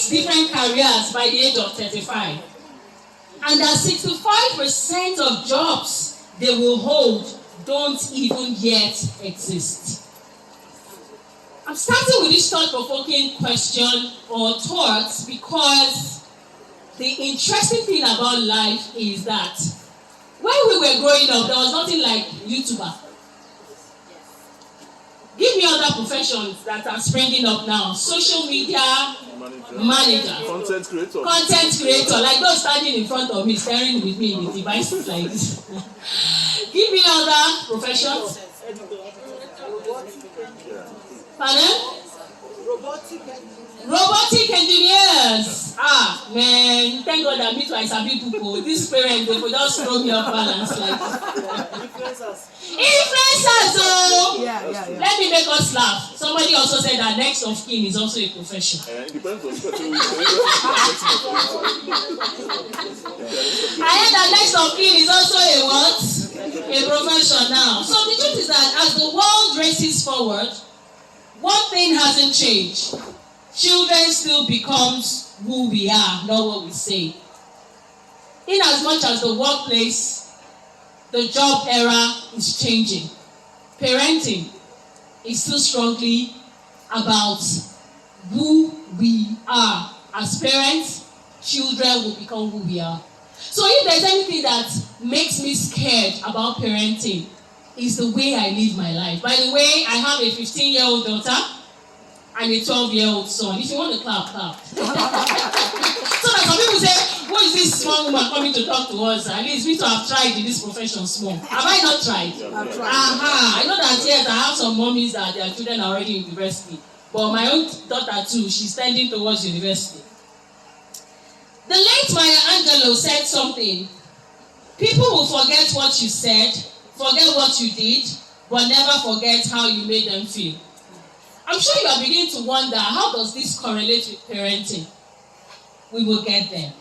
different careers by the age of 35. And that 65% of jobs they will hold don't even yet exist. I'm starting with this thought-provoking question or thoughts because the interesting thing about life is that when we were growing up, there was nothing like YouTuber. Give me other professions that are springing up now. Social media manager. Content creator. Content creator. Like those standing in front of me, staring with me with devices like this. Give me other professions. Pardon? Robotic engineers. Ah, man. Thank God that me too, I sabi people. These parents, they could just throw me off balance like Influencers, oh! Yeah. Let me make us laugh. Somebody also said that next of kin is also a profession. It depends on I heard that next of kin is also a what? A profession now. So the truth is that as the world races forward, one thing hasn't changed. Children still becomes who we are, not what we say. In as much as the workplace, the job era is changing. Parenting is still strongly about who we are. As parents, children will become who we are. So if there's anything that makes me scared about parenting, it's the way I live my life. By the way, I have a 15-year-old daughter and a 12-year-old son. If you want to clap. So that some people say, who is this small woman coming to talk to us? At least we to have tried in this profession small. Have I not tried? I've tried. I know that yes, I have some mommies that their children are already in university. But my own daughter too, she's tending towards university. The late Maya Angelou said something. People will forget what you said, forget what you did, but never forget how you made them feel. I'm sure you are beginning to wonder, how does this correlate with parenting? We will get there.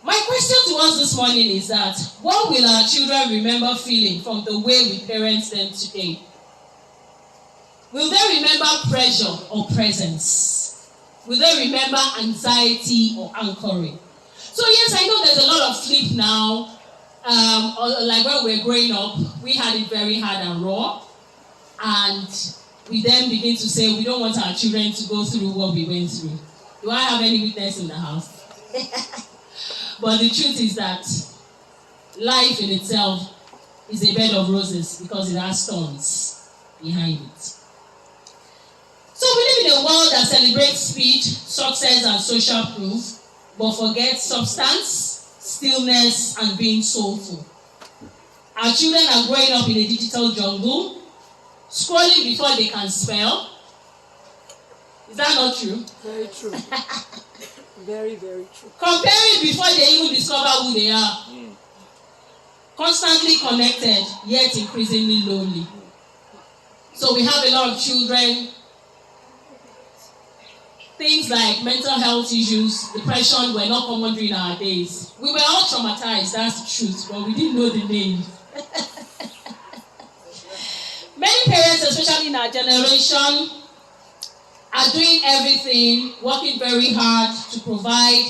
My question to us this morning is that, what will our children remember feeling from the way we parent them today? Will they remember pressure or presence? Will they remember anxiety or anchoring? So yes, I know there's a lot of sleep now. Like when we were growing up, we had it very hard and raw. And we then begin to say, we don't want our children to go through what we went through. Do I have any witness in the house? But the truth is that life in itself is a bed of roses because it has thorns behind it. So we live in a world that celebrates speed, success, and social proof, but forgets substance, stillness, and being soulful. Our children are growing up in a digital jungle, scrolling before they can spell. Is that not true? Very true. Very, very true. Comparing before they even discover who they are. Constantly connected, yet increasingly lonely. So we have a lot of children. Things like mental health issues, depression were not common during our days. We were all traumatized, that's the truth, but we didn't know the name. Many parents, especially in our generation, are doing everything, working very hard to provide,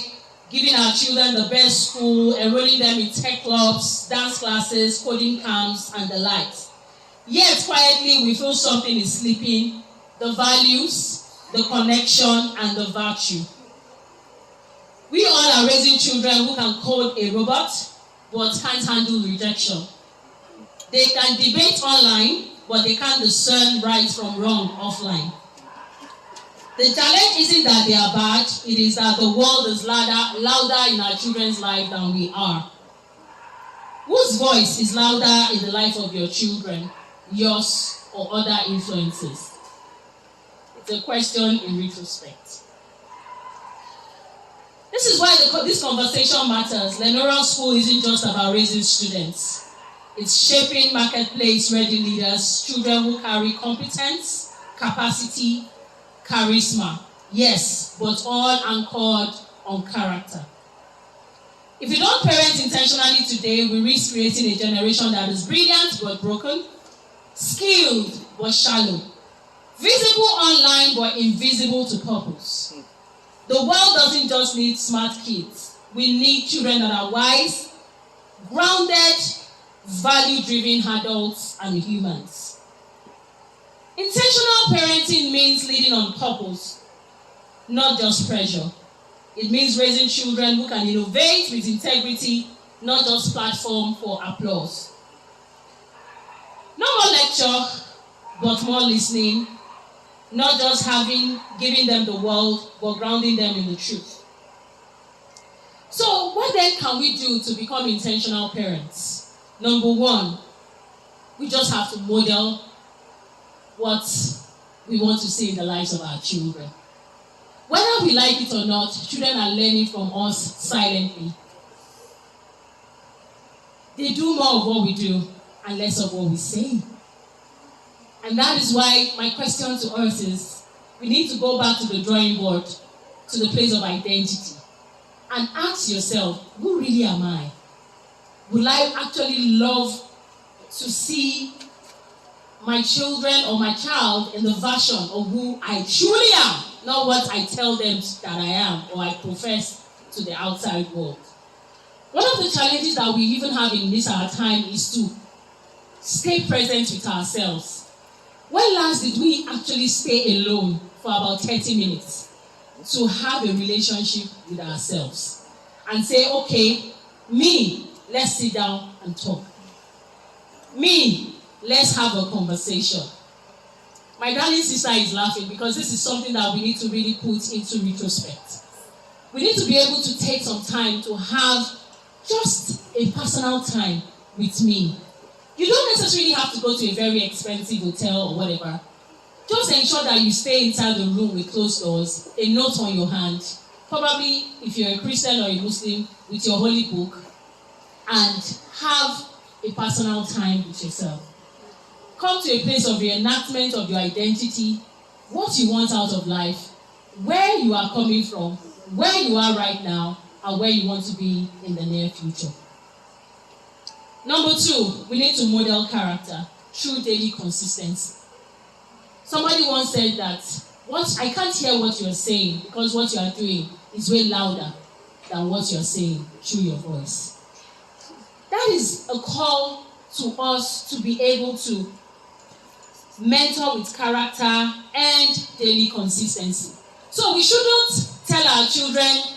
giving our children the best school, enrolling them in tech clubs, dance classes, coding camps, and the likes. Yet, quietly, we feel something is slipping, the values, the connection, and the virtue. We all are raising children who can code a robot, but can't handle rejection. They can debate online, but they can't discern right from wrong offline. The challenge isn't that they are bad, it is that the world is louder in our children's life than we are. Whose voice is louder in the life of your children, yours or other influences? It's a question in retrospect. This is why this conversation matters. Learnora School isn't just about raising students. It's shaping marketplace-ready leaders, children who carry competence, capacity, charisma. Yes, but all anchored on character. If we don't parent intentionally today, we risk creating a generation that is brilliant but broken, skilled but shallow, Visible online but invisible to purpose. The world doesn't just need smart kids. We need children that are wise, grounded, value-driven adults and humans. Intentional parenting means leading on purpose, not just pressure. It means raising children who can innovate with integrity, not just platform for applause. No more lecture, but more listening. Not just giving them the world, but grounding them in the truth. So, what then can we do to become intentional parents? Number one, we just have to model what we want to see in the lives of our children. Whether we like it or not, children are learning from us silently. They do more of what we do and less of what we say. And that is why my question to us is, we need to go back to the drawing board, to the place of identity, and ask yourself, who really am I? Will I actually love to see my children or my child in the version of who I truly am, not what I tell them that I am or I profess to the outside world? One of the challenges that we even have in this our time is to stay present with ourselves. When last did we actually stay alone for about 30 minutes to have a relationship with ourselves and say, okay, me, let's sit down and talk. Me, let's have a conversation. My darling sister is laughing because this is something that we need to really put into retrospect. We need to be able to take some time to have just a personal time with me. You don't necessarily have to go to a very expensive hotel or whatever. Just ensure that you stay inside the room with closed doors, a note on your hand, probably if you're a Christian or a Muslim, with your holy book, and have a personal time with yourself. Come to a place of reenactment of your identity, what you want out of life, where you are coming from, where you are right now, and where you want to be in the near future. Number two, we need to model character through daily consistency. Somebody once said that, I can't hear what you're saying because what you are doing is way louder than what you're saying through your voice. That is a call to us to be able to mentor with character and daily consistency. So we shouldn't tell our children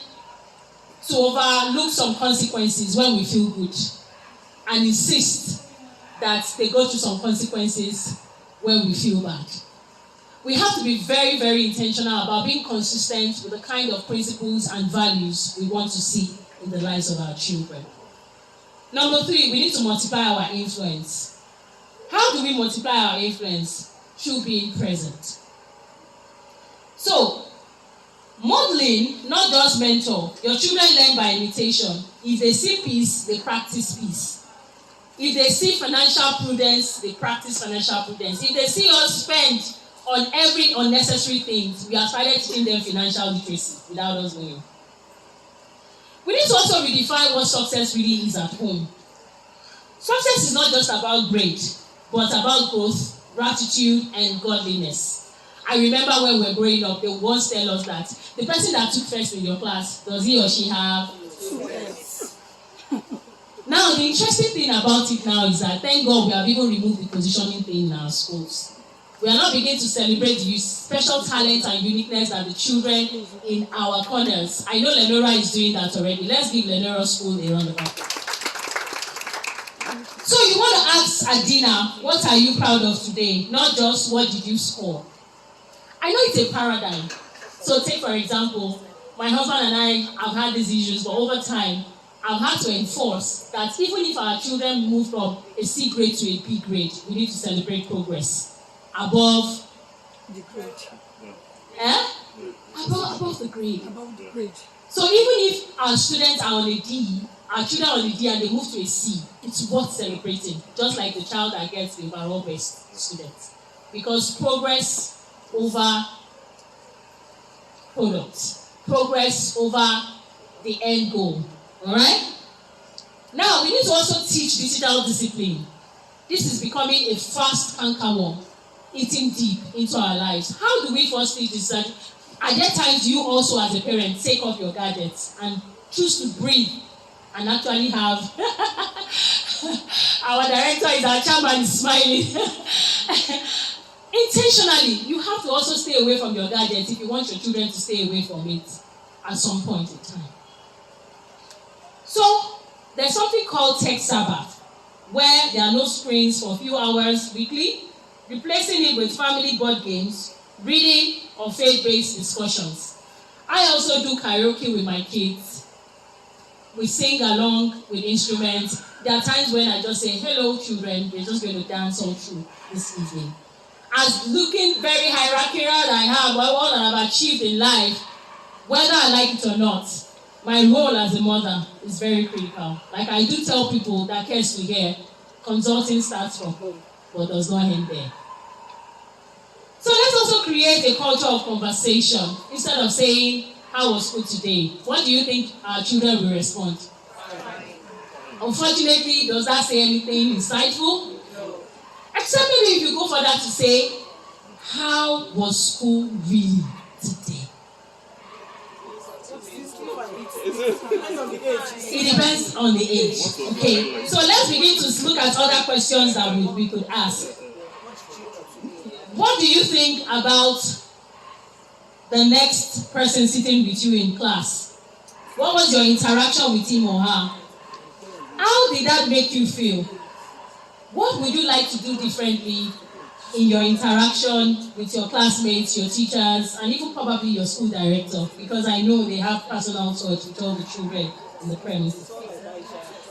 to overlook some consequences when we feel good and insist that they go through some consequences when we feel bad. We have to be very, very intentional about being consistent with the kind of principles and values we want to see in the lives of our children. Number three, we need to multiply our influence. How do we multiply our influence? Through being present. So, modeling, not just mentor. Your children learn by imitation. If they see peace, they practice peace. If they see financial prudence, they practice financial prudence. If they see us spend on every unnecessary thing, we have started teaching them financial literacy without us knowing. We need to also redefine what success really is at home. Success is not just about grade, but about growth, gratitude, and godliness. I remember when we were growing up, they would once tell us that the person that took first in your class, does he or she have? Yes. Now, the interesting thing about it now is that, thank God, we have even removed the positioning thing in our schools. We are now beginning to celebrate the special talent and uniqueness that the children in our corners. I know Learnora is doing that already. Let's give Learnora School a round of applause. So you want to ask Adina, what are you proud of today? Not just what did you score. I know it's a paradigm. So take, for example, my husband and I have had these issues, but over time, I've had to enforce that even if our children move from a C grade to a B grade, we need to celebrate progress above the grade. Above the grade. Above the grade. So even if our students are on a D, our children are on a D and they move to a C, it's worth celebrating. Just like the child that gets the overall best student. Because progress over product. Progress over the end goal. Alright? Now, we need to also teach digital discipline. This is becoming a fast cankerworm. eating deep into our lives. How do we foster this? At that times, you also as a parent take off your gadgets and choose to breathe and actually have our director is our chairman is smiling. Intentionally, you have to also stay away from your gadgets if you want your children to stay away from it at some point in time. So there's something called Tech Sabbath, where there are no screens for a few hours weekly, replacing it with family board games, reading, or faith-based discussions. I also do karaoke with my kids. We sing along with instruments. There are times when I just say, hello children, we're just going to dance all through this evening. As looking very hierarchical I have, what I've achieved in life, whether I like it or not, my role as a mother is very critical. Like I do tell people that cares to hear, consulting starts from home, but does not end there. So let's also create a culture of conversation. Instead of saying, how was school today? What do you think our children will respond? Unfortunately, does that say anything insightful? No. Except maybe if you go further to say, how was school really today? It depends on the age. Okay, so let's begin to look at other questions that we could ask. What do you think about the next person sitting with you in class? What was your interaction with him or her? How did that make you feel? What would you like to do differently in your interaction with your classmates, your teachers, and even probably your school director? Because I know they have personal touch with all the children in the premises.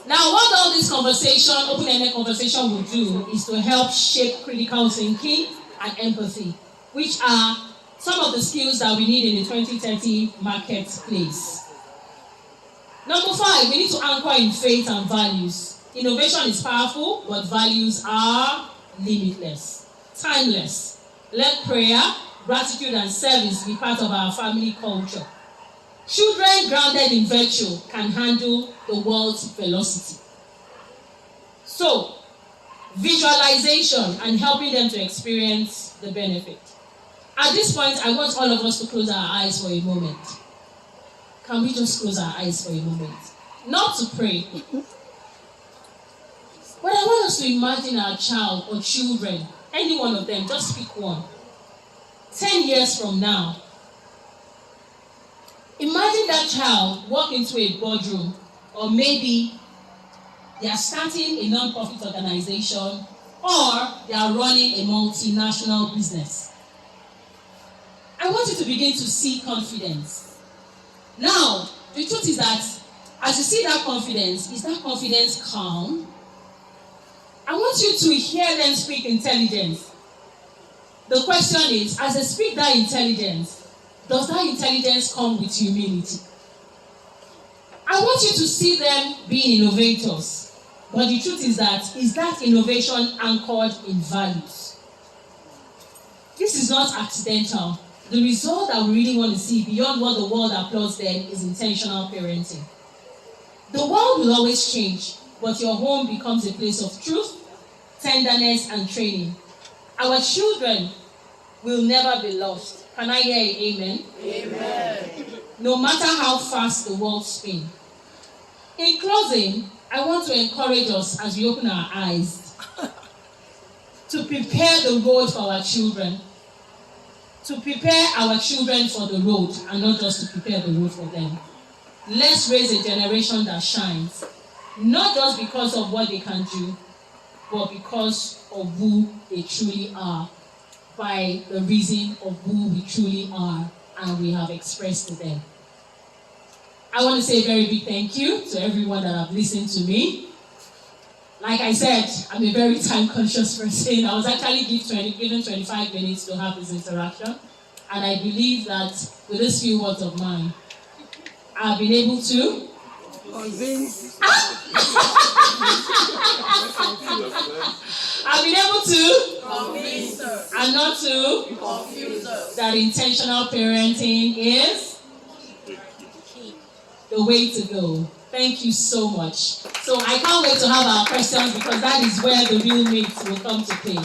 Now, what all this conversation, open-ended conversation will do is to help shape critical thinking and empathy, which are some of the skills that we need in the 2030 marketplace. Number 5, we need to anchor in faith and values. Innovation is powerful, but values are limitless, timeless. Let prayer, gratitude, and service be part of our family culture. Children grounded in virtue can handle the world's velocity. So, visualization and helping them to experience the benefit. At this point, I want all of us to close our eyes for a moment. Can we just close our eyes for a moment? Not to pray, but I want us to imagine our child or children, any one of them, just pick one. 10 years from now, imagine that child walk into a boardroom, or maybe they are starting a non-profit organization, or they are running a multinational business. I want you to begin to see confidence. Now, the truth is that as you see that confidence, is that confidence calm? I want you to hear them speak intelligence. The question is, as they speak that intelligence, does that intelligence come with humility? I want you to see them being innovators. But the truth is that innovation anchored in values? This is not accidental. The result that we really want to see beyond what the world applauds them is intentional parenting. The world will always change, but your home becomes a place of truth, tenderness, and training. Our children will never be lost. Can I hear an amen? Amen. No matter how fast the world spins. In closing, I want to encourage us as we open our eyes to prepare the road for our children. To prepare our children for the road and not just to prepare the road for them. Let's raise a generation that shines, not just because of what they can do, but because of who they truly are, by the reason of who we truly are and we have expressed to them. I want to say a very big thank you to everyone that have listened to me. Like I said, I'm a very time-conscious person. I was actually given 25 minutes to have this interaction. And I believe that with these few words of mine, I've been able to convince. I've been able to convince us and not to confuse us that intentional parenting is the way to go. Thank you so much. So I can't wait to have our questions because that is where the real meat will come to play.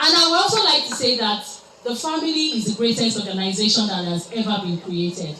And I would also like to say that the family is the greatest organization that has ever been created.